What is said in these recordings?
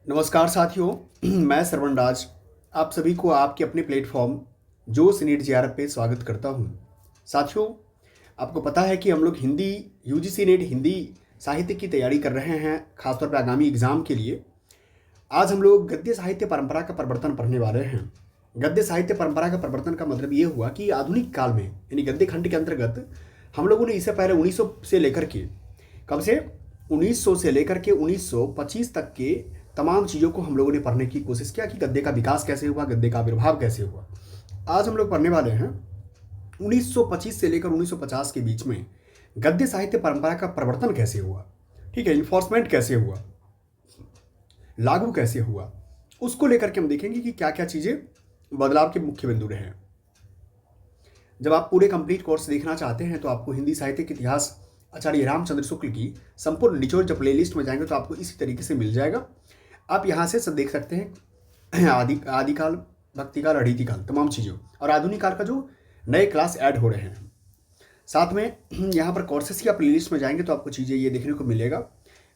नमस्कार साथियों, मैं श्रवण राज आप सभी को आपके अपने प्लेटफॉर्म जोश नीट जीआरएफ पे स्वागत करता हूं। साथियों, आपको पता है कि हम लोग हिंदी यूजीसी नेट हिंदी साहित्य की तैयारी कर रहे हैं, खासतौर पे आगामी एग्जाम के लिए। आज हम लोग गद्य साहित्य परंपरा का प्रवर्तन पढ़ने वाले हैं। गद्य साहित्य परंपरा का प्रवर्तन का मतलब ये हुआ कि आधुनिक काल में यानी गद्य खंड के अंतर्गत हम लोगों ने इससे पहले 1900 से लेकर के कब से 1900 से लेकर के 1925 तक के तमाम चीज़ों को हम लोगों ने पढ़ने की कोशिश किया कि गद्य का विकास कैसे हुआ, गद्य का आविर्भाव कैसे हुआ। आज हम लोग पढ़ने वाले हैं 1925 से लेकर 1950 के बीच में गद्य साहित्य परंपरा का प्रवर्तन कैसे हुआ, ठीक है, इन्फोर्समेंट कैसे हुआ, लागू कैसे हुआ, उसको लेकर के हम देखेंगे कि क्या क्या चीज़ें बदलाव के मुख्य बिंदु रहे हैं। जब आप पूरे कंप्लीट कोर्स देखना चाहते हैं तो आपको हिंदी साहित्य के इतिहास आचार्य रामचंद्र शुक्ल की संपूर्ण निचोड़ जब प्लेलिस्ट में जाएंगे तो आपको इसी तरीके से मिल जाएगा। आप यहाँ से सब देख सकते हैं आदिकाल, भक्तिकाल, अढ़ीतिकाल, तमाम चीज़ों और आधुनिक काल का जो नए क्लास ऐड हो रहे हैं। साथ में यहाँ पर कोर्सेस की आप प्लेलिस्ट में जाएंगे तो आपको चीज़ें ये देखने को मिलेगा।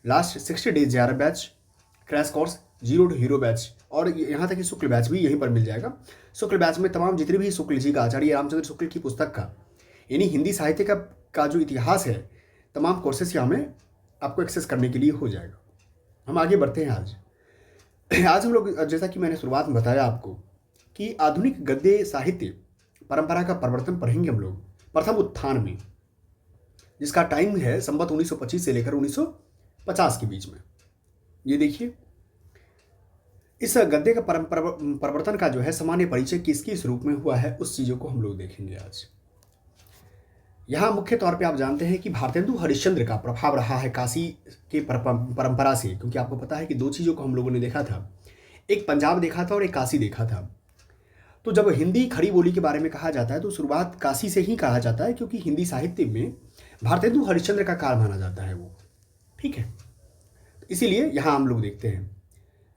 Last 60 days JRF batch, crash course, zero to hero batch और यहाँ तक कि शुक्ल बैच भी यहीं पर मिल जाएगा। शुक्ल बैच में तमाम जितने भी शुक्ल जी का, आचार्य रामचंद्र शुक्ल की पुस्तक का यानी हिंदी साहित्य का जो इतिहास है, तमाम कोर्सेस यहाँ में आपको एक्सेस करने के लिए हो जाएगा। हम आगे बढ़ते हैं। आज हम लोग, जैसा कि मैंने शुरुआत में बताया आपको, कि आधुनिक गद्य साहित्य परंपरा का प्रवर्तन पढ़ेंगे हम लोग प्रथम उत्थान में, जिसका टाइम है संवत 1925 से लेकर 1950 के बीच में। ये देखिए, इस गद्य का प्रवर्तन का जो है सामान्य परिचय किस रूप में हुआ है, उस चीज़ों को हम लोग देखेंगे आज। यहाँ मुख्य तौर पे आप जानते हैं कि भारतेंदु हरिश्चंद्र का प्रभाव रहा है काशी के परंपरा से, क्योंकि आपको पता है कि दो चीज़ों को हम लोगों ने देखा था, एक पंजाब देखा था और एक काशी देखा था। तो जब हिंदी खड़ी बोली के बारे में कहा जाता है तो शुरुआत काशी से ही कहा जाता है, क्योंकि हिंदी साहित्य में भारतेंदु हरिश्चंद्र का काल माना जाता है वो, ठीक है। इसीलिए यहाँ हम लोग देखते हैं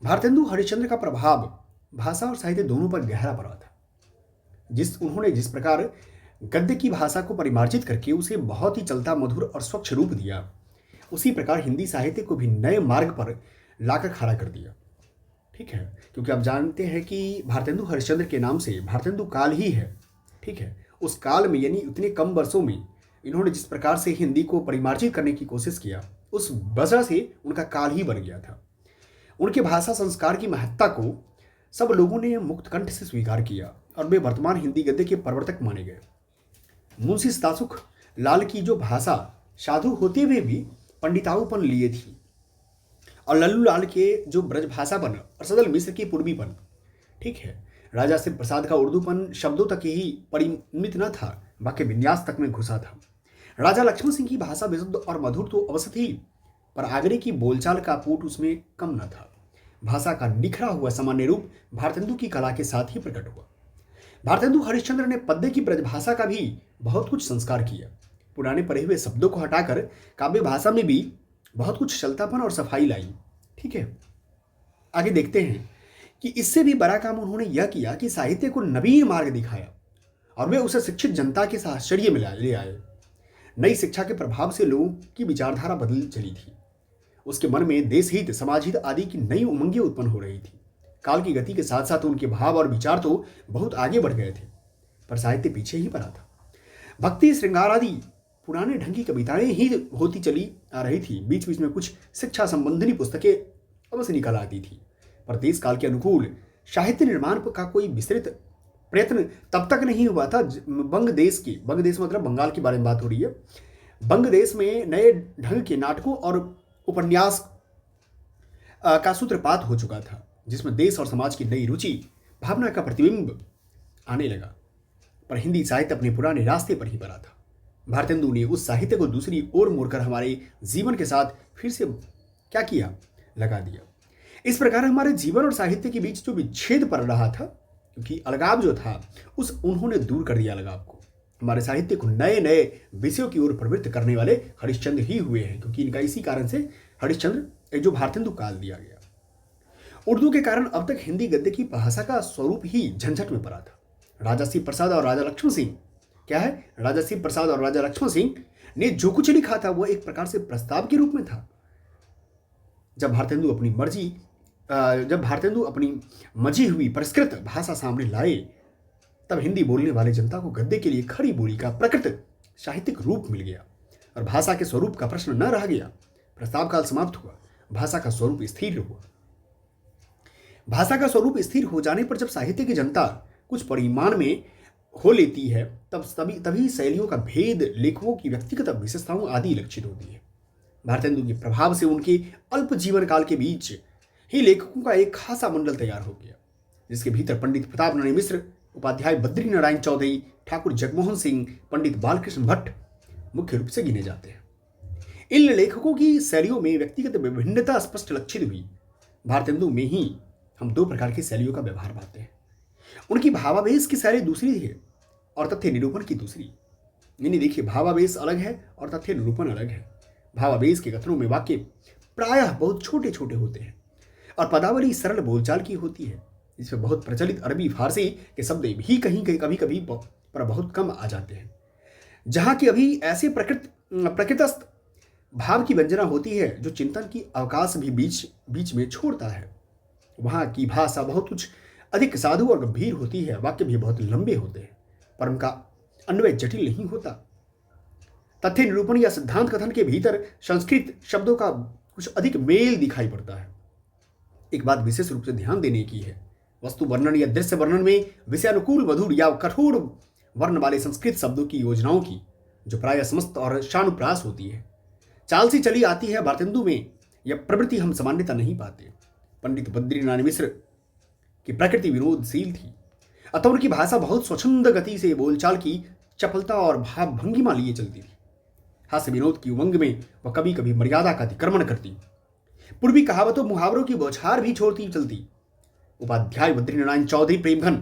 भारतेंदु हरिश्चंद्र का प्रभाव भाषा और साहित्य दोनों पर गहरा पड़ा था। उन्होंने जिस प्रकार गद्य की भाषा को परिमार्जित करके उसे बहुत ही चलता, मधुर और स्वच्छ रूप दिया, उसी प्रकार हिंदी साहित्य को भी नए मार्ग पर लाकर खड़ा कर दिया, ठीक है। क्योंकि आप जानते हैं कि भारतेंदु हरिश्चंद्र के नाम से भारतेंदु काल ही है, ठीक है। उस काल में यानी उतने कम वर्षों में इन्होंने जिस प्रकार से हिंदी को परिमार्जित करने की कोशिश किया, उस वजह से उनका काल ही बन गया था। उनके भाषा संस्कार की महत्ता को सब लोगों ने मुक्त कंठ से स्वीकार किया और वे वर्तमान हिंदी गद्य के प्रवर्तक माने गए। मुंशी तासुख लाल की जो भाषा साधु होते हुए भी पंडिताऊपन लिए थी, और लल्लू लाल के जो ब्रज भाषापन और सदल मिश्र की पूर्वीपन, ठीक है, राजा शिव प्रसाद का उर्दूपन शब्दों तक ही परिमित न था, वाक्य विन्यास तक में घुसा था। राजा लक्ष्मण सिंह की भाषा विशुद्ध और मधुर तो अवश्य थी, पर आगरे की बोलचाल का पूट उसमें कम न था। भाषा का निखरा हुआ सामान्य रूप भारतेंदु की कला के साथ ही प्रकट हुआ। भारतेंदु हरिश्चंद्र ने पद्य की ब्रजभाषा का भी बहुत कुछ संस्कार किया। पुराने पढ़े हुए शब्दों को हटाकर काव्य भाषा में भी बहुत कुछ चलतापन और सफाई लाई, ठीक है। आगे देखते हैं कि इससे भी बड़ा काम उन्होंने यह किया कि साहित्य को नवीन मार्ग दिखाया और वे उसे शिक्षित जनता के साहचर्य में ले आए। नई शिक्षा के प्रभाव से लोगों की विचारधारा बदल चली थी। उसके मन में देश हित, समाज हित आदि की नई उमंगें उत्पन्न हो रही थी। काल की गति के साथ साथ उनके भाव और विचार तो बहुत आगे बढ़ गए थे, पर साहित्य पीछे ही पड़ा था। भक्ति, श्रृंगार आदि पुराने ढंग की कविताएं ही होती चली आ रही थी। बीच बीच में कुछ शिक्षा संबंधी पुस्तकें अवश्य निकल आती थी, पर देश काल के अनुकूल साहित्य निर्माण का कोई विस्तृत प्रयत्न तब तक नहीं हुआ था। बंग देश मतलब बंगाल के बारे में बात हो रही है। बंग देश में नए ढंग के नाटकों और उपन्यास का सूत्रपात हो चुका था, जिसमें देश और समाज की नई रुचि भावना का प्रतिबिंब आने लगा। पर हिंदी साहित्य अपने पुराने रास्ते पर ही पड़ा था। भारतेंदु ने उस साहित्य को दूसरी ओर मोड़कर हमारे जीवन के साथ फिर से क्या किया, लगा दिया। इस प्रकार हमारे जीवन और साहित्य के बीच जो विच्छेद पड़ रहा था, क्योंकि अलगाव जो था, उन्होंने दूर कर दिया अलगाव को। हमारे साहित्य को नए नए विषयों की ओर प्रवृत्त करने वाले हरिश्चंद्र ही हुए हैं, क्योंकि इनका इसी कारण से हरिश्चंद्र जो भारतेंदु काल दिया गया। उर्दू के कारण अब तक हिंदी गद्य की भाषा का स्वरूप ही झंझट में पड़ा था। राजा शिव प्रसाद और राजा लक्ष्मण सिंह, क्या है, राजा शिव प्रसाद और राजा लक्ष्मण सिंह ने जो कुछ लिखा था वो एक प्रकार से प्रस्ताव के रूप में था। जब भारतेंदु अपनी मर्जी जब भारतेंदु अपनी मजी हुई परिष्कृत भाषा सामने लाए, तब हिंदी बोलने वाले जनता को गद्य के लिए खड़ी बोली का प्रकृत साहित्यिक रूप मिल गया और भाषा के स्वरूप का प्रश्न न रह गया। प्रस्ताव काल समाप्त हुआ, भाषा का स्वरूप स्थिर हुआ। भाषा का स्वरूप स्थिर हो जाने पर जब साहित्य की जनता कुछ परिमाण में हो लेती है, तब तभी शैलियों का भेद, लेखकों की व्यक्तिगत विशेषताओं आदि लक्षित होती है। भारतेंदु के प्रभाव से उनके अल्प जीवन काल के बीच ही लेखकों का एक खासा मंडल तैयार हो गया, जिसके भीतर पंडित प्रताप नारायण मिश्र, उपाध्याय बद्री नारायण चौधरी, ठाकुर जगमोहन सिंह, पंडित बालकृष्ण भट्ट मुख्य रूप से गिने जाते हैं। इन लेखकों की शैलियों में व्यक्तिगत विभिन्नता स्पष्ट लक्षित हुई। भारतेंदु में ही हम दो प्रकार की शैलियों का व्यवहार पाते हैं। उनकी भावावेश की शैली दूसरी है और तथ्य निरूपण की दूसरी। यानी देखिए, भावावेश अलग है और तथ्य निरूपण अलग है। भावावेश के कथनों में वाक्य प्रायः बहुत छोटे छोटे होते हैं और पदावली सरल बोलचाल की होती है, जिसमें बहुत प्रचलित अरबी फारसी के शब्द भी कहीं कभी कभी पर बहुत कम आ जाते हैं। जहाँ की अभी ऐसे प्रकृतस्थ भाव की व्यंजना होती है जो चिंतन की अवकाश भी बीच बीच में छोड़ता है। वहाँ की भाषा बहुत कुछ अधिक साधु और गंभीर होती है, वाक्य भी बहुत लंबे होते हैं, पर उनका अन्वय जटिल नहीं होता। तथ्य निरूपण या सिद्धांत कथन के भीतर संस्कृत शब्दों का कुछ अधिक मेल दिखाई पड़ता है। एक बात विशेष रूप से ध्यान देने की है, वस्तु वर्णन या दृश्य वर्णन में विषयानुकूल मधुर या कठोर वर्ण वाले संस्कृत शब्दों की योजनाओं की, जो प्राय समस्त और शानुप्रास होती है, चाल सी चली आती है। भारतेंदु में यह प्रवृत्ति हम सामान्यता नहीं पाते। पंडित बद्री नारायण मिश्र की प्रकृति विनोदशील थी, अतः उनकी भाषा बहुत स्वच्छंद गति से बोलचाल की चपलता और भाव भंगिमा लिए चलती थी। हास्य विनोद की उमंग में वह कभी कभी मर्यादा का अतिक्रमण करती, पूर्वी कहावतों मुहावरों की बौछार भी छोड़ती चलती। उपाध्याय बद्री नारायण चौधरी प्रेमघन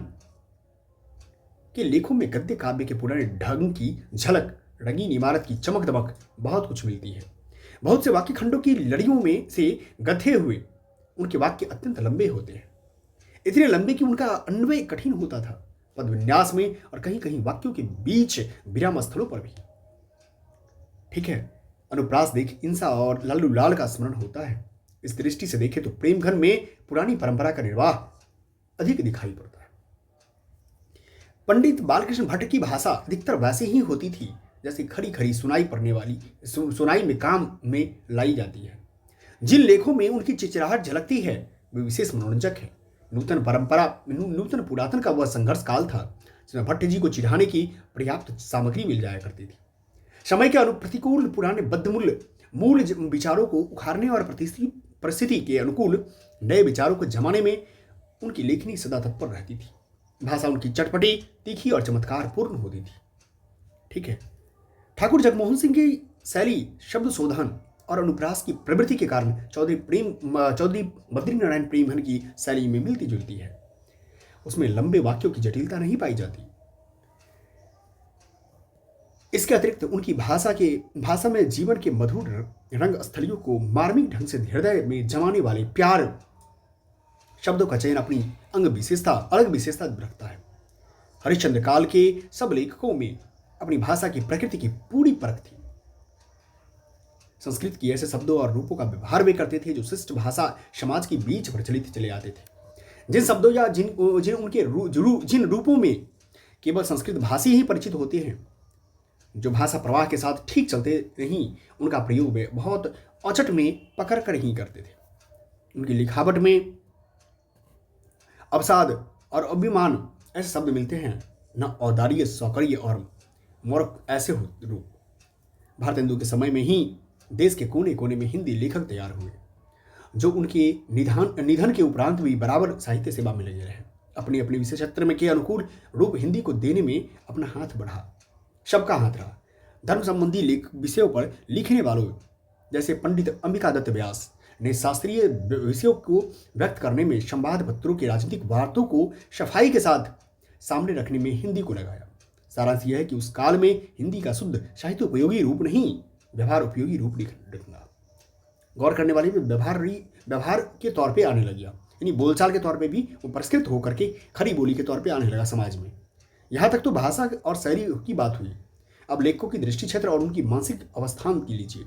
के लेखों में गद्य काव्य के पुराने ढंग की झलक, रंगीन इमारत की चमक दमक बहुत कुछ मिलती है। बहुत से वाक्य खंडों की लड़ियों में से गथे हुए उनके वाक्य अत्यंत लंबे होते हैं, इतने लंबे कि उनका अन्वय कठिन होता था, पद विन्यास में और कहीं कहीं वाक्यों के बीच विराम स्थलों पर भी। ठीक है, अनुप्रास देख इंसा और लालू लाल का स्मरण होता है। इस दृष्टि से देखें तो प्रेमघन में पुरानी परंपरा का निर्वाह अधिक दिखाई पड़ता है। पंडित बालकृष्ण भट्ट की भाषा अधिकतर वैसे ही होती थी जैसे खड़ी खड़ी सुनाई में काम में लाई जाती है। जिन लेखों में उनकी चिचराहट झलकती है वे विशेष मनोरंजक है। नूतन पुरातन का वह संघर्ष काल था जिसमें भट्ट जी को चिढ़ाने की पर्याप्त सामग्री मिल जाया करती थी। समय के प्रतिकूल पुराने मूल विचारों को उखाड़ने और परिस्थिति के अनुकूल नए विचारों को जमाने में उनकी लेखनी सदा तत्पर रहती थी। भाषा उनकी चटपटी, तीखी और चमत्कार पूर्ण होती थी। ठीक है, ठाकुर जगमोहन सिंह की शैली शब्द शोधन और अनुप्रास की प्रवृत्ति के कारण चौधरी बद्री नारायण प्रेमघन की शैली में मिलती जुलती है। उसमें लंबे वाक्यों की जटिलता नहीं पाई जाती। इसके अतिरिक्त उनकी भाषा में जीवन के मधुर रंग स्थलियों को मार्मिक ढंग से हृदय में जमाने वाले प्यार शब्दों का चयन अपनी अलग विशेषता रखता है। हरिश्चंद्र काल के सब लेखकों में अपनी भाषा की प्रकृति की पूरी परख थी। संस्कृत की ऐसे शब्दों और रूपों का व्यवहार वे करते थे जो शिष्ट भाषा समाज के बीच प्रचलित चले आते थे। जिन शब्दों या जिन रूपों में केवल संस्कृत भाषी ही परिचित होते हैं, जो भाषा प्रवाह के साथ ठीक चलते नहीं, उनका प्रयोग वे बहुत औचट में पकड़ कर ही करते थे। उनकी लिखावट में अवसाद और अभिमान ऐसे शब्द मिलते हैं, न औदार्य, सौकर्य और मोरक ऐसे रूप। भारतेंदु के समय में ही देश के कोने कोने में हिंदी लेखक तैयार हुए, जो उनके निधन के उपरांत भी बराबर साहित्य सेवा में लगे रहे। अपने अपने विशेषत्र में के अनुकूल रूप हिंदी को देने में अपना हाथ बढ़ा, सबका हाथ रहा। धर्म संबंधी विषयों पर लिखने वालों जैसे पंडित अंबिका दत्त व्यास ने शास्त्रीय विषयों को व्यक्त करने में संवाद पत्रों की राजनीतिक वार्तों को सफाई के साथ सामने रखने में हिंदी को लगाया। सारांश यह है कि उस काल में हिंदी का शुद्ध साहित्य उपयोगी रूप नहीं, व्यवहार उपयोगी रूप लिखना गौर करने वाले व्यवहार के तौर पे आने लग गया, यानी बोलचाल के तौर पे भी वो परिष्कृत होकर के खरी बोली के तौर पे आने लगा समाज में। यहाँ तक तो भाषा और शैली की बात हुई। अब लेखकों की दृष्टि क्षेत्र और उनकी मानसिक अवस्थान की लीजिए।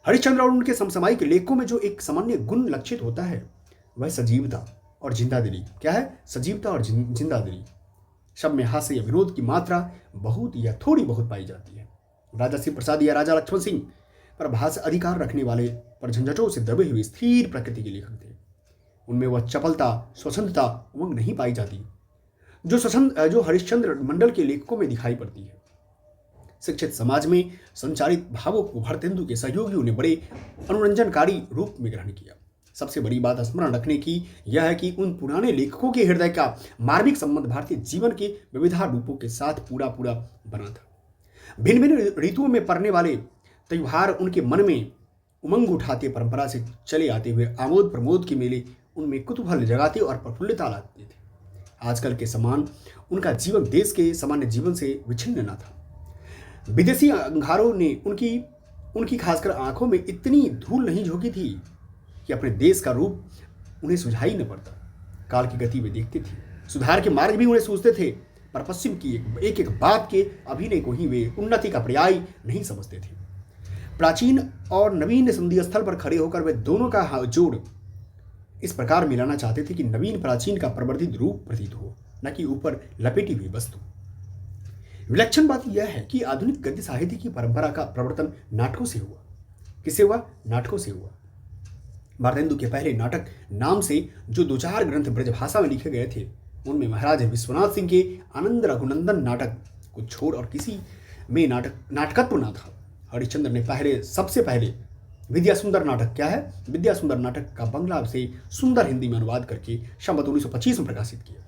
हरिश्चंद्र और उनके समसामयिक लेखकों में जो एक सामान्य गुण लक्षित होता है वह सजीवता और जिंदादिली। क्या है? सजीवता और जिंदादिली। शब्द में हास्य या विनोद की मात्रा बहुत या थोड़ी बहुत पाई जाती है। राजा शिव प्रसाद या राजा लक्ष्मण सिंह पर भाषा अधिकार रखने वाले पर झंझटों से दबे हुए स्थिर प्रकृति के लेखक थे। उनमें वह चपलता, स्वच्छंदता, उमंग नहीं पाई जाती जो हरिश्चंद्र मंडल के लेखकों में दिखाई पड़ती है। शिक्षित समाज में संचारित भावों को भारतेंदु के सहयोगियों ने बड़े अनुरंजनकारी रूप में ग्रहण किया। सबसे बड़ी बात स्मरण रखने की यह है कि उन पुराने लेखकों के हृदय का मार्मिक संबंध भारतीय जीवन के विविधा रूपों के साथ पूरा बना था। भिन्न भिन्न ऋतुओं में पड़ने वाले त्योहार उनके मन में उमंग उठाते, परंपरा से चले आते हुए आमोद प्रमोद के मेले उनमें कुतूहल जगाते और प्रफुल्लता लाते थे। आजकल के समान उनका जीवन देश के सामान्य जीवन से विच्छिन्न न था। विदेशी अंगारों ने उनकी खासकर आंखों में इतनी धूल नहीं झोंकी थी कि अपने देश का रूप उन्हें सुझाई न पड़ता। काल की गति वे देखते थे, सुधार के मार्ग भी उन्हें सूझते थे, पर पश्चिम की एक एक बात के अभिनय को ही वे उन्नति का पर्याय नहीं समझते थे। प्राचीन और नवीन संधि स्थल पर खड़े होकर वे दोनों का जोड़ इस प्रकार मिलाना चाहते थे कि नवीन प्राचीन का प्रवर्धित रूप प्रतीत हो, न कि ऊपर लपेटी हुई वस्तु। विलक्षण बात यह है कि आधुनिक गद्य साहित्य की परंपरा का प्रवर्तन नाटकों से हुआ। किससे हुआ? नाटकों से हुआ। भारतेंदु के पहले नाटक नाम से जो 2-4 ग्रंथ ब्रजभाषा में लिखे गए थे, उनमें महाराज विश्वनाथ सिंह के आनंद रघुनंदन नाटक को छोड़ और किसी में नाटकत्व न था। हरिश्चंद्र ने सबसे पहले विद्या सुंदर नाटक, क्या है? विद्या सुंदर नाटक का बंगला से सुंदर हिंदी में अनुवाद करके संवत 1925 में प्रकाशित किया।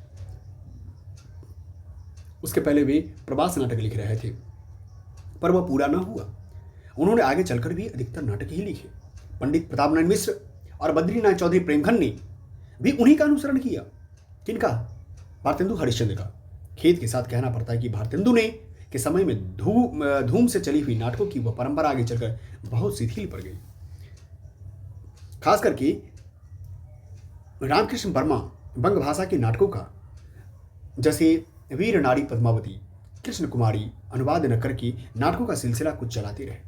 उसके पहले वे प्रवास नाटक लिख रहे थे, पर वह पूरा न हुआ। उन्होंने आगे चलकर भी अधिकतर नाटक ही लिखे। पंडित प्रताप नारायण मिश्र और बद्रीनाथ चौधरी प्रेमघन ने भी उन्हीं का अनुसरण किया। किनका? भारतेंदु हरिश्चंद्र का। खेद के साथ कहना पड़ता है कि भारतेंदु ने के समय में धूम से चली हुई नाटकों की वह परंपरा आगे चलकर बहुत शिथिल पड़ गई। खास करके रामकृष्ण वर्मा बंग भाषा के नाटकों का, जैसे वीर नारी पद्मावती, कृष्ण कुमारी अनुवाद न करके नाटकों का सिलसिला कुछ चलाते रहे।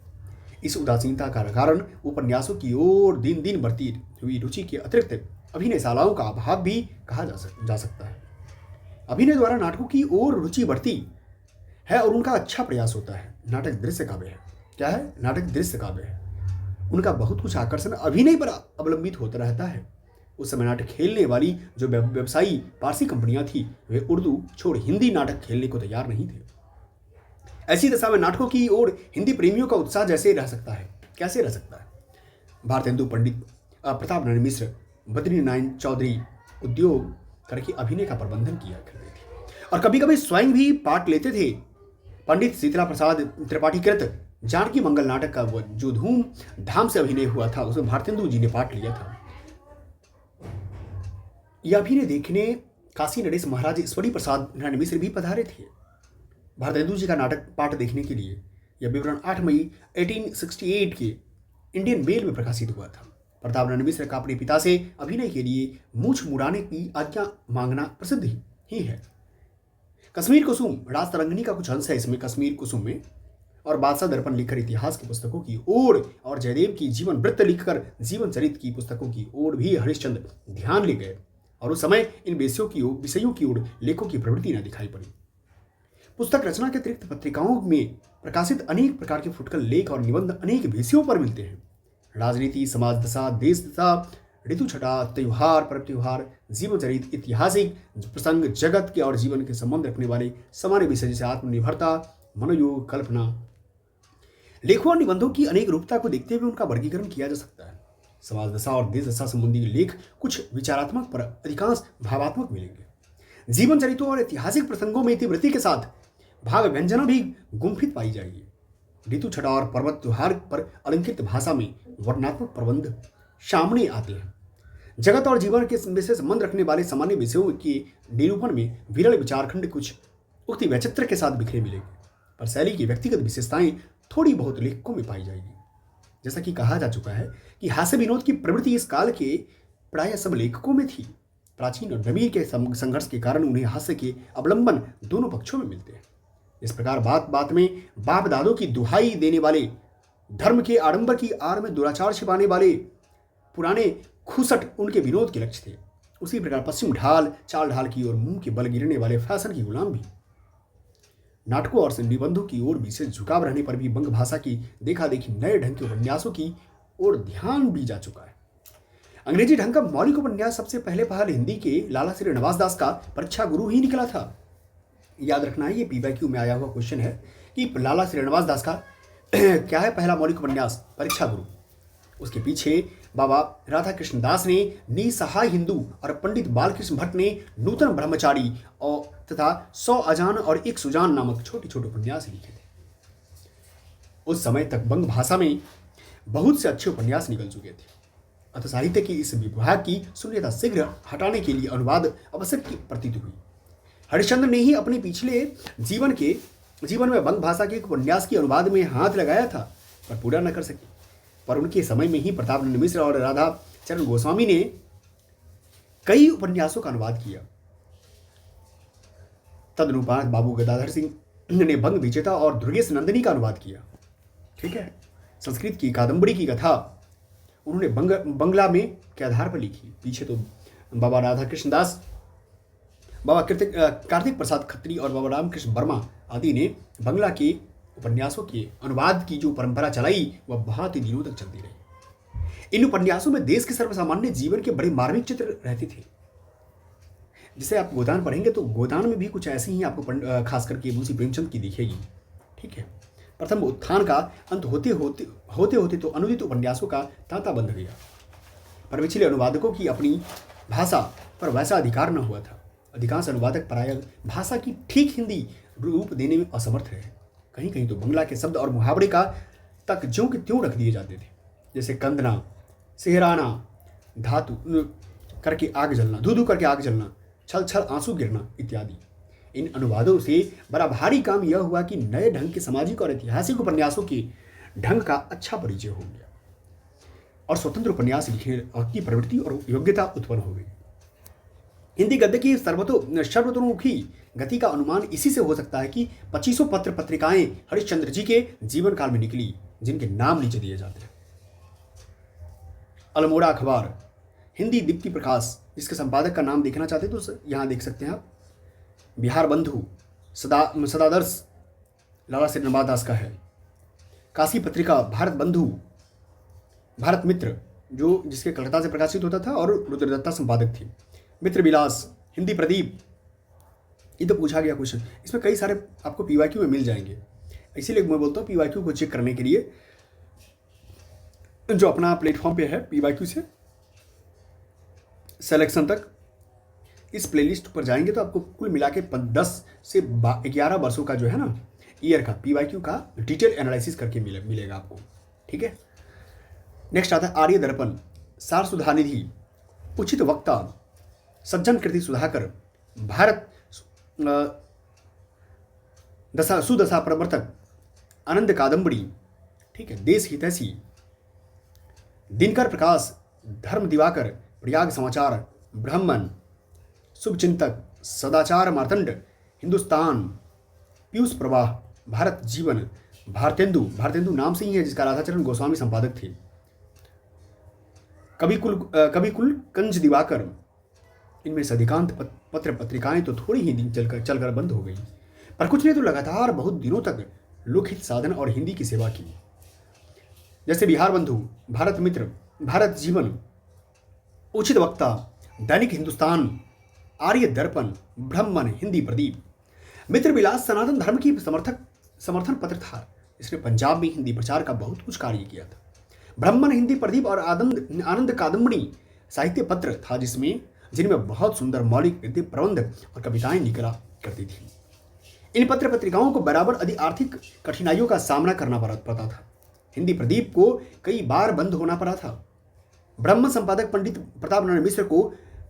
इस उदासीनता का कारण उपन्यासों की ओर दिन दिन बढ़ती हुई रुचि के अतिरिक्त अभिनयशालाओं का अभाव भी कहा जा सकता है। अभिनय द्वारा नाटकों की ओर रुचि बढ़ती है और उनका अच्छा प्रयास होता है। नाटक दृश्य काव्य है। क्या है? नाटक दृश्य काव्य है। उनका बहुत कुछ आकर्षण अभिनय पर अवलंबित होता रहता है। उस समय नाटक खेलने वाली जो व्यवसायी पारसी कंपनियां थी, वे उर्दू छोड़ हिंदी नाटक खेलने को तैयार नहीं थे। ऐसी दशा में नाटकों की ओर हिंदी प्रेमियों का उत्साह कैसे रह सकता है? भारतेंदु, पंडित प्रताप नारायण मिश्र, बद्रीनाथ चौधरी उद्योग करके अभिनय का प्रबंधन किया करते थे और कभी कभी स्वयं भी पाठ लेते थे। पंडित शीतला प्रसाद त्रिपाठी कृत जानकी मंगल नाटक का जो धूम धाम से अभिनय हुआ था, उसमें भारतेंदु जी ने पाठ लिया था। यह अभिनय देखने काशी नरेश महाराज ईश्वरी प्रसाद नारायण मिश्र भी पधारे थे भारतेंदु जी का नाटक पाठ देखने के लिए। यह विवरण 8 मई 1868 के इंडियन मेल में प्रकाशित हुआ था। प्रताप नारायण मिश्र का अपने पिता से अभिनय के लिए मूछ मुड़ाने की आज्ञा मांगना प्रसिद्ध ही है। कश्मीर कुसुम राज तरंगिणी का कुछ अंश है इसमें, कश्मीर कुसुम में, और बादशाह दर्पण लिखकर इतिहास की पुस्तकों की ओर और जयदेव की जीवन वृत्त लिखकर जीवन चरित्र की पुस्तकों की ओर भी हरिश्चंद्र ध्यान ले गए और उस समय इन विषयों की ओर लेखों की प्रवृत्ति न दिखाई पड़ी। पुस्तक रचना के अतिरिक्त पत्रिकाओं में प्रकाशित अनेक प्रकार के फुटकर लेख और निबंध अनेक विषयों पर मिलते हैं। राजनीति, समाज दशा, देश दशा, ऋतु छटा, त्योहार, पर्व त्योहार, जीवन चरित्र, ऐतिहासिक प्रसंग, जगत के और जीवन के संबंध रखने वाले सामान्य विषय जैसे आत्मनिर्भरता, मनोयोग, कल्पना। लेखों और निबंधों की अनेक रूपता को देखते हुए उनका वर्गीकरण किया जा सकता है। समाज दशा और देश दशा संबंधी लेख कुछ विचारात्मक पर अधिकांश भावात्मक मिलेंगे। जीवन चरित्रों और ऐतिहासिक प्रसंगों में इतिवृत्ति के साथ भाव व्यंजना भी गुम्फित पाई जाएगी। ऋतु छटा और पर्वत त्योहार पर अलंकृत भाषा में वर्णनात्मक प्रबंध सामने आते हैं। जगत और जीवन के विषय संबंध रखने वाले सामान्य विषयों के निरूपण में विरल विचारखंड कुछ उक्ति वैचित्र के साथ बिखरे मिलेंगे, पर शैली की व्यक्तिगत विशेषताएं थोड़ी बहुत लेखकों में पाई जाएगी। जैसा कि कहा जा चुका है कि हास्य विनोद की प्रवृत्ति इस काल के प्राय सब लेखकों में थी। प्राचीन और नवीन के संघर्ष के कारण उन्हें हास्य के अवलंबन दोनों पक्षों में मिलते हैं। इस प्रकार बात बात में बाप दादों की दुहाई देने वाले, धर्म के आडंबर की आड़ में दुराचार छिपाने वाले, पुराने खुसट उनके विनोद के लक्ष्य थे। उसी प्रकार पश्चिम ढाल चाल ढाल की ओर मुंह के बल गिरने वाले फैशन की गुलाम भी। नाटकों और निबंधों की ओर विशेष झुकाव रहने पर भी बंग भाषा की देखा देखी नए ढंग के उपन्यासों की ओर ध्यान भी जा चुका है। अंग्रेजी ढंग का मौलिक उपन्यास सबसे पहले पहल हिंदी के लाला श्रीनिवास दास का परीक्षा गुरु ही निकला था। याद रखना है, ये PYQ में आया हुआ क्वेश्चन है कि लाला श्रीनिवास दास का क्या है पहला मौलिक उपन्यास? परीक्षा गुरु। उसके पीछे बाबा राधा कृष्ण दास ने निसहाय हिंदू और पंडित बालकृष्ण भट्ट ने नूतन ब्रह्मचारी और तथा 100 अजान और 1 सुजान नामक छोटे छोटे उपन्यास लिखे थे। उस समय तक बंग भाषा में बहुत से अच्छे उपन्यास निकल चुके थे, अतः साहित्य की इस विभाग की शून्यता शीघ्र हटाने के लिए अनुवाद आवश्यक की प्रतीत हुई। हरिश्चंद्र ने ही अपने पिछले जीवन में बंग भाषा के उपन्यास के अनुवाद में हाथ लगाया था, पर पूरा न कर सके। पर उनके समय में ही प्रतापनंद मिश्र और राधा चरण गोस्वामी ने कई उपन्यासों का अनुवाद किया। तदनुपात बाबू गदाधर सिंह ने बंग विजेता और दुर्गेश नंदिनी का अनुवाद किया। ठीक है, संस्कृत की कादंबरी की कथा उन्होंने बंगला में के आधार पर लिखी। पीछे तो बाबा राधा कृष्ण दास, बाबा कार्तिक प्रसाद खत्री और बाबा रामकृष्ण वर्मा आदि ने बंगला के उपन्यासों के अनुवाद की जो परंपरा चलाई वह बहुत ही दिनों तक चलती रही। इन उपन्यासों में देश के सर्वसामान्य जीवन के बड़े मार्मिक चित्र रहते थे। जिसे आप गोदान पढ़ेंगे तो गोदान में भी कुछ ऐसे ही आपको खास करके मुंशी प्रेमचंद की दिखेगी। ठीक है, प्रथम उत्थान का अंत होते होते तो अनुदित उपन्यासों का तांता बंध गया। पर पिछले अनुवादकों की अपनी भाषा पर वैसा अधिकार न हुआ था। अधिकांश अनुवादक प्रायः भाषा की ठीक हिंदी रूप देने में असमर्थ रहे। कहीं कहीं तो बंगला के शब्द और मुहावरे का तक ज्यों के त्यों रख दिए जाते थे, जैसे कंदना, सेहराना, धातु करके आग जलना, धू करके आग जलना, छल छल आंसू गिरना इत्यादि। इन अनुवादों से बड़ा भारी काम यह हुआ कि नए ढंग के सामाजिक और ऐतिहासिक उपन्यासों के ढंग का अच्छा परिचय हो गया और स्वतंत्र उपन्यास लिखने की प्रवृत्ति और योग्यता उत्पन्न हो गई। हिंदी गद्य की सर्वतोमुखी गति का अनुमान इसी से हो सकता है कि 2500 पत्र पत्रिकाएं हरिश्चंद्र जी के जीवन काल में निकली, जिनके नाम नीचे दिए जाते हैं। अल्मोड़ा अखबार, हिंदी दीप्ति प्रकाश, जिसके संपादक का नाम देखना चाहते तो यहाँ देख सकते हैं आप। बिहार बंधु सदादर्श लाला श्रीनिवास दास का है। काशी पत्रिका, भारत बंधु, भारत मित्र जो जिसके कलकत्ता से प्रकाशित होता था और रुद्रदत्ता संपादक थे। मित्र विलास, हिंदी प्रदीप, ये तो पूछा गया क्वेश्चन। इसमें कई सारे आपको PYQ में मिल जाएंगे, इसीलिए मैं बोलता हूँ PYQ को चेक करने के लिए जो अपना प्लेटफॉर्म पे है PYQ से सिलेक्शन तक इस प्लेलिस्ट पर जाएंगे तो आपको कुल मिला के 10 से 11 वर्षों का जो है ना ईयर का PYQ का डिटेल एनालिसिस करके मिलेगा आपको। ठीक है, नेक्स्ट आता है आर्य दर्पण, सार सुधानिधि, उचित वक्ता, सज्जन कृति सुधाकर, भारत सुदशा प्रवर्तक, आनंद कादंबरी, ठीक है, देश हितैषी, दिनकर प्रकाश, धर्म दिवाकर, प्रयाग समाचार, ब्राह्मण, शुभचिंतक, सदाचार मार्तंड, हिंदुस्तान, पीयूष प्रवाह, भारत जीवन, भारतेंदु नाम से ही है जिसका राधाचरण गोस्वामी संपादक थे, कविकुल कंज दिवाकर। इनमें से अधिकांश पत्र पत्रिकाएं तो थोड़ी ही दिन चलकर बंद हो गई, पर कुछ ने तो लगातार बहुत दिनों तक लोकहित साधन और हिंदी की सेवा की, जैसे बिहार बंधु, भारत मित्र, भारत जीवन, उचित वक्ता, दैनिक हिंदुस्तान, आर्य दर्पण, ब्राह्मण, हिंदी प्रदीप। मित्र विलास सनातन धर्म की समर्थन पत्र था। इसने पंजाब में हिंदी प्रचार का बहुत कुछ कार्य किया था। ब्राह्मण, हिंदी प्रदीप और आनंद कादंबरी साहित्य पत्र था जिनमें बहुत सुंदर मौलिक गद्य, प्रबंध और कविताएं निकला करती थी। इन पत्र पत्रिकाओं को बराबर अधिक आर्थिक कठिनाइयों का सामना करना पड़ता था। हिंदी प्रदीप को कई बार बंद होना पड़ा था। ब्राह्मण संपादक पंडित प्रतापनंद मिश्र को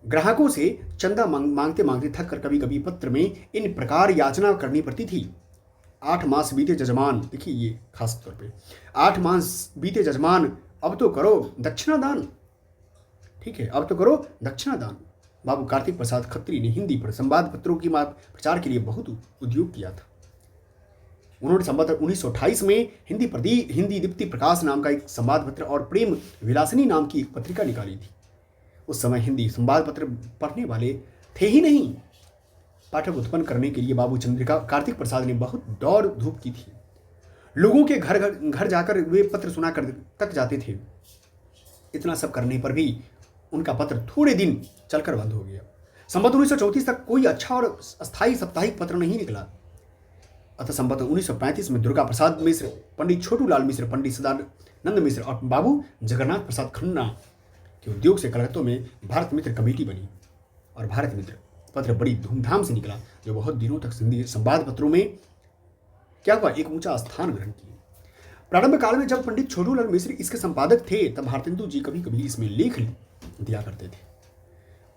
ग्राहकों से चंदा मांगते थक कर कभी कभी पत्र में इन प्रकार याचना करनी पड़ती थी। 8 मास बीते जजमान, देखिए ये खास तौर पे, 8 मास बीते जजमान, अब तो करो दक्षिणा दान। ठीक है, अब तो करो दक्षिणा दान। बाबू कार्तिक प्रसाद खत्री ने हिंदी पर संवाद पत्रों की प्रचार के लिए बहुत उद्योग किया था। उन्होंने संवत 1928 में हिंदी दीप्ति प्रकाश नाम का एक संवाद पत्र और प्रेम विलासिनी नाम की एक पत्रिका निकाली थी। उस समय हिंदी संवाद पत्र पढ़ने वाले थे ही नहीं। पाठक उत्पन्न करने के लिए बाबू चंद्रिका कार्तिक प्रसाद ने बहुत दौड़ धूप की थी। लोगों के घर घर जाकर वे पत्र सुना कर तक जाते थे। इतना सब करने पर भी उनका पत्र थोड़े दिन चलकर बंद हो गया। संवत 1934 तक कोई अच्छा और अस्थायी साप्ताहिक पत्र नहीं निकला। अतः संवत 1935 में दुर्गा प्रसाद मिश्र, पंडित छोटू लाल मिश्र, पंडित सदानंद मिश्र और बाबू जगन्नाथ प्रसाद खन्ना के उद्योग से कलकत्ता में भारत मित्र कमेटी बनी और भारत मित्र पत्र बड़ी धूमधाम से निकला, जो बहुत दिनों तक हिंदी संवाद पत्रों में क्या हुआ, एक ऊंचा स्थान ग्रहण किया। प्रारंभ काल में जब पंडित छोटू लाल मिश्र इसके संपादक थे, तब भारतेंदु जी कभी कभी इसमें लेख दिया करते थे।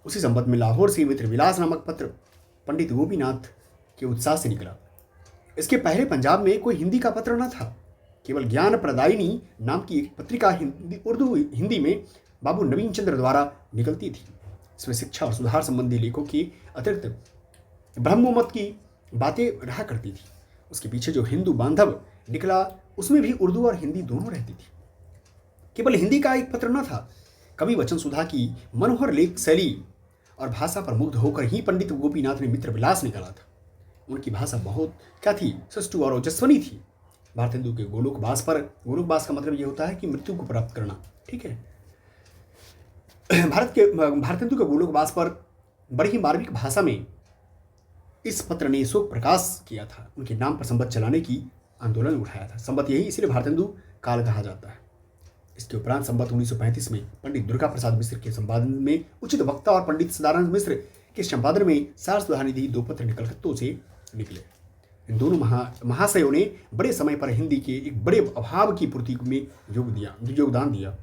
उसी संबंध में लाहौर से मित्र विलास नामक पत्र पंडित गोपीनाथ के उत्साह से निकला। इसके पहले पंजाब में कोई हिंदी का पत्र न था। केवल ज्ञान प्रदायिनी नाम की एक पत्रिका हिंदी में बाबू नवीन चंद्र द्वारा निकलती थी। इसमें शिक्षा और सुधार संबंधी लेखों की अतिरिक्त ब्रह्मोमत की बातें रहा करती थी। उसके पीछे जो हिंदू बांधव निकला, उसमें भी उर्दू और हिंदी दोनों रहती थी। केवल हिंदी का एक पत्र न था। कवि वचन सुधा की मनोहर लेख शैली और भाषा पर मुग्ध होकर ही पंडित गोपीनाथ ने मित्र विलास निकाला था। उनकी भाषा बहुत क्या थी, सष्टु और ओजस्वनी थी। भारतेंदु के गोलोकवास पर, गोलोकवास का मतलब यह होता है कि मृत्यु को प्राप्त करना, ठीक है। भारतेंदु के गोलोकवास पर बड़ी ही मार्मिक भाषा में इस पत्र ने शोक प्रकाश किया था। उनके नाम पर संवत चलाने की आंदोलन उठाया था। संवत यही इसलिए भारतेंदु काल कहा जाता है। इसके उपरांत संवत 1935 में पंडित दुर्गा प्रसाद मिश्र के संपादन में उचित वक्ता और पंडित सदानंद मिश्र के संपादन में सार सुधानिधि दो पत्र कलकत्ता से निकले। इन दोनों महाशयों ने बड़े समय पर हिंदी के एक बड़े अभाव की पूर्ति में योगदान दिया।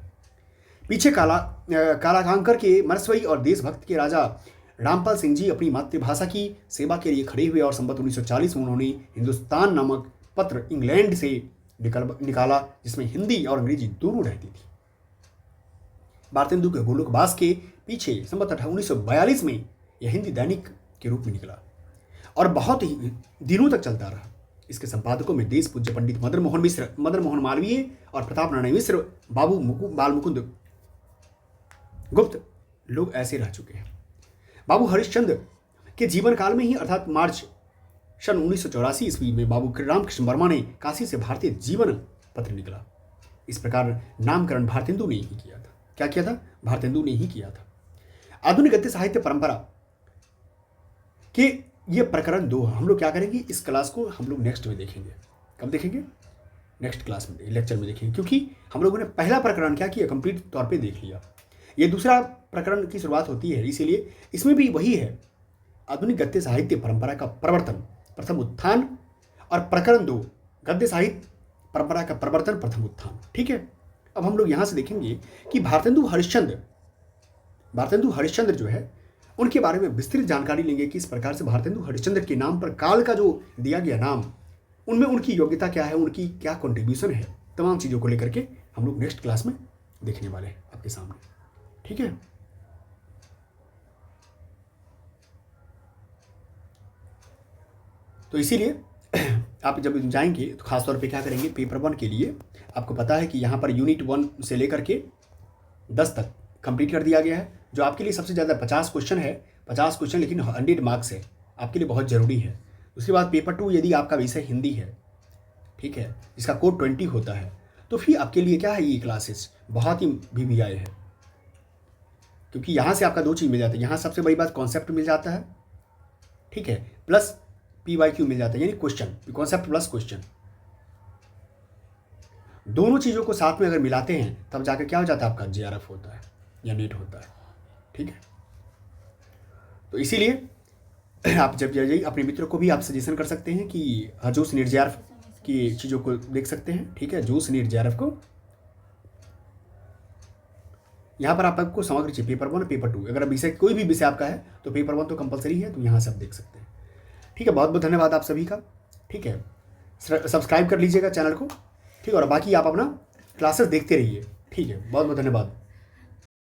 पीछे कालाकांकर के मरसवई और देशभक्त के राजा रामपाल सिंह जी अपनी मातृभाषा की सेवा के लिए खड़े हुए और संवत 1940 में उन्होंने हिंदुस्तान नामक पत्र इंग्लैंड से निकाला, जिसमें हिंदी और अंग्रेजी दोनों रहती थी। भारतेंदु के गोलोकवास के पीछे संवत 1942 में यह हिंदी दैनिक के रूप में निकला और बहुत ही दिनों तक चलता रहा। इसके संपादकों में देश पूज्य पंडित मदन मोहन मालवीय और प्रताप नारायण मिश्र, बाबू बालमुकुंद गुप्त लोग ऐसे रह चुके हैं। बाबू हरिश्चंद्र के जीवन काल में ही अर्थात मार्च सन 1984 ईस्वी में बाबू रामकृष्ण वर्मा ने काशी से भारतीय जीवन पत्र निकला। इस प्रकार नामकरण भारतेंदु ने ही किया था। क्या किया था? भारतेंदु ने ही किया था। आधुनिक गद्य साहित्य परंपरा के ये प्रकरण 2 हम लोग क्या करेंगे, इस क्लास को हम लोग नेक्स्ट में देखेंगे। कब देखेंगे? नेक्स्ट क्लास में, लेक्चर में देखेंगे, क्योंकि हम लोगों ने पहला प्रकरण क्या किया, कंप्लीट तौर पे देख लिया। ये दूसरा प्रकरण की शुरुआत होती है, इसीलिए इसमें भी वही है, आधुनिक गद्य साहित्य परंपरा का प्रवर्तन प्रथम उत्थान और प्रकरण 2 गद्य साहित्य परंपरा का प्रवर्तन प्रथम उत्थान। ठीक है, अब हम लोग यहाँ से देखेंगे कि भारतेंदु हरिश्चंद्र जो है उनके बारे में विस्तृत जानकारी लेंगे कि इस प्रकार से भारतेंदु हरिश्चंद्र के नाम पर काल का जो दिया गया नाम, उनमें उनकी योग्यता क्या है, उनकी क्या कंट्रीब्यूशन है, तमाम चीज़ों को लेकर के हम लोग नेक्स्ट क्लास में देखने वाले हैं आपके सामने। ठीक है, तो इसीलिए आप जब जाएंगे तो खासतौर पे क्या करेंगे, पेपर 1 के लिए आपको पता है कि यहाँ पर यूनिट 1 से लेकर के 10 तक कंप्लीट कर दिया गया है। जो आपके लिए सबसे ज़्यादा 50 क्वेश्चन है, 50 क्वेश्चन लेकिन 100 मार्क्स है, आपके लिए बहुत ज़रूरी है। उसके बाद पेपर 2 यदि आपका विषय हिंदी है, ठीक है, जिसका कोड 20 होता है, तो फिर आपके लिए क्या है, ये क्लासेस बहुत ही VVI है, क्योंकि यहाँ से आपका 2 चीज़ मिल जाता है। यहाँ सबसे बड़ी बात कॉन्सेप्ट मिल जाता है, ठीक है, प्लस PYQ मिल जाता है, यानी क्वेश्चन, कॉन्सेप्ट प्लस क्वेश्चन, दोनों चीज़ों को साथ में अगर मिलाते हैं तब जाकर क्या हो जाता है, आपका JRF होता है या नेट होता है। ठीक है, तो इसीलिए आप जब जाइए अपने मित्रों को भी आप सजेशन कर सकते हैं कि जोश नेट JRF की चीज़ों को देख सकते हैं। ठीक है, जोश नेट JRF को यहाँ पर आपको समग्र चाहिए, पेपर 1 पेपर 2, अगर विषय कोई भी विषय आपका है तो पेपर 1 तो कंपलसरी है, तो यहाँ से आप देख सकते हैं। ठीक है, बहुत बहुत धन्यवाद आप सभी का। ठीक है, सब्सक्राइब कर लीजिएगा चैनल को। ठीक है, और बाकी आप अपना क्लासेस देखते रहिए। ठीक है, बहुत बहुत धन्यवाद।